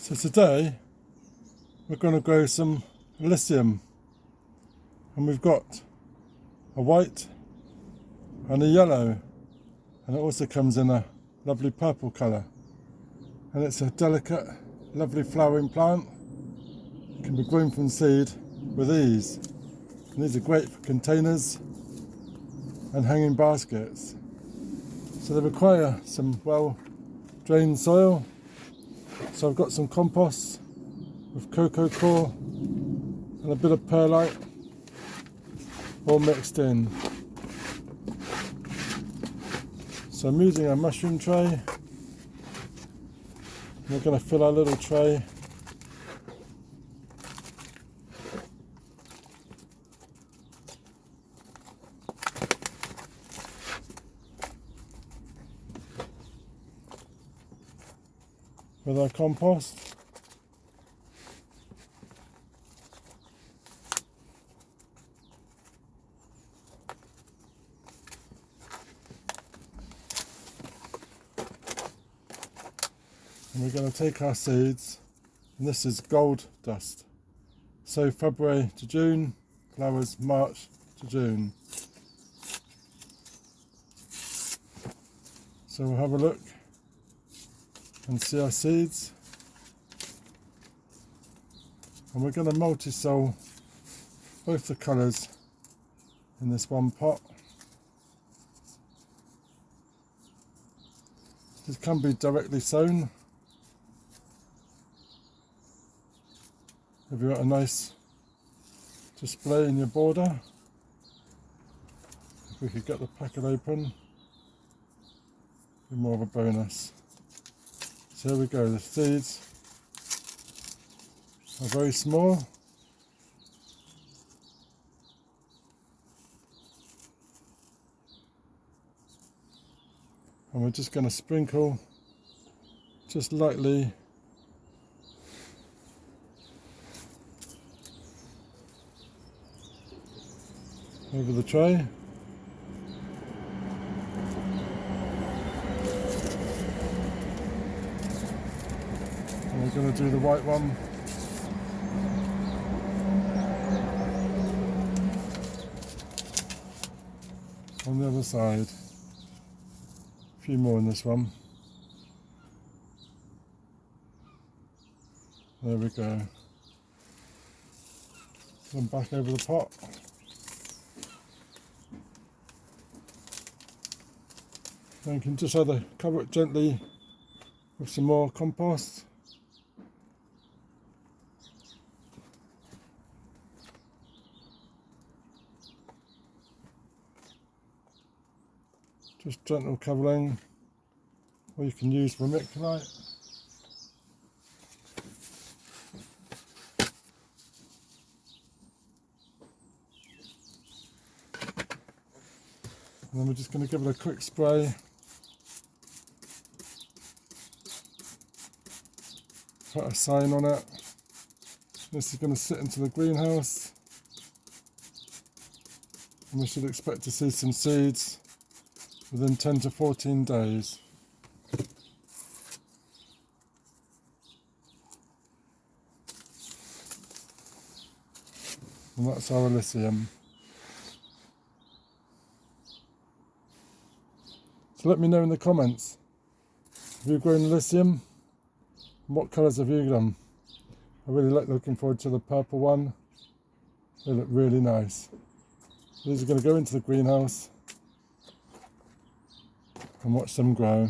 So today we're going to grow some Alyssum, and we've got a white and a yellow, and it also comes in a lovely purple colour, and it's a delicate, lovely flowering plant. It can be grown from seed with ease, and these are great for containers and hanging baskets. So they require some well drained soil. So I've got some compost with cocoa coir and a bit of perlite all mixed in. So I'm using a mushroom tray. We're going to fill our little tray with our compost. And we're going to take our seeds, and this is gold dust. So February to June, flowers March to June. So we'll have a look and see our seeds. And we're going to multi-sow both the colours in this one pot. This can be directly sown if you've got a nice display in your border. If we could get the packet open, be more of a bonus. So here we go, the seeds are very small. And we're just going to sprinkle just lightly over the tray. And we're going to do the white one. On the other side. A few more in this one. There we go. Then back over the pot. Then you can just either cover it gently with some more compost, just gentle covering, or you can use vermiculite. And then we're just going to give it a quick spray. Put a sign on it. This is going to sit into the greenhouse, and we should expect to see some seeds within 10 to 14 days. And that's our Alyssum. So let me know in the comments, have you grown Alyssum? What colours have you done? I really like looking forward to the purple one. They look really nice. These are going to go into the greenhouse and watch them grow.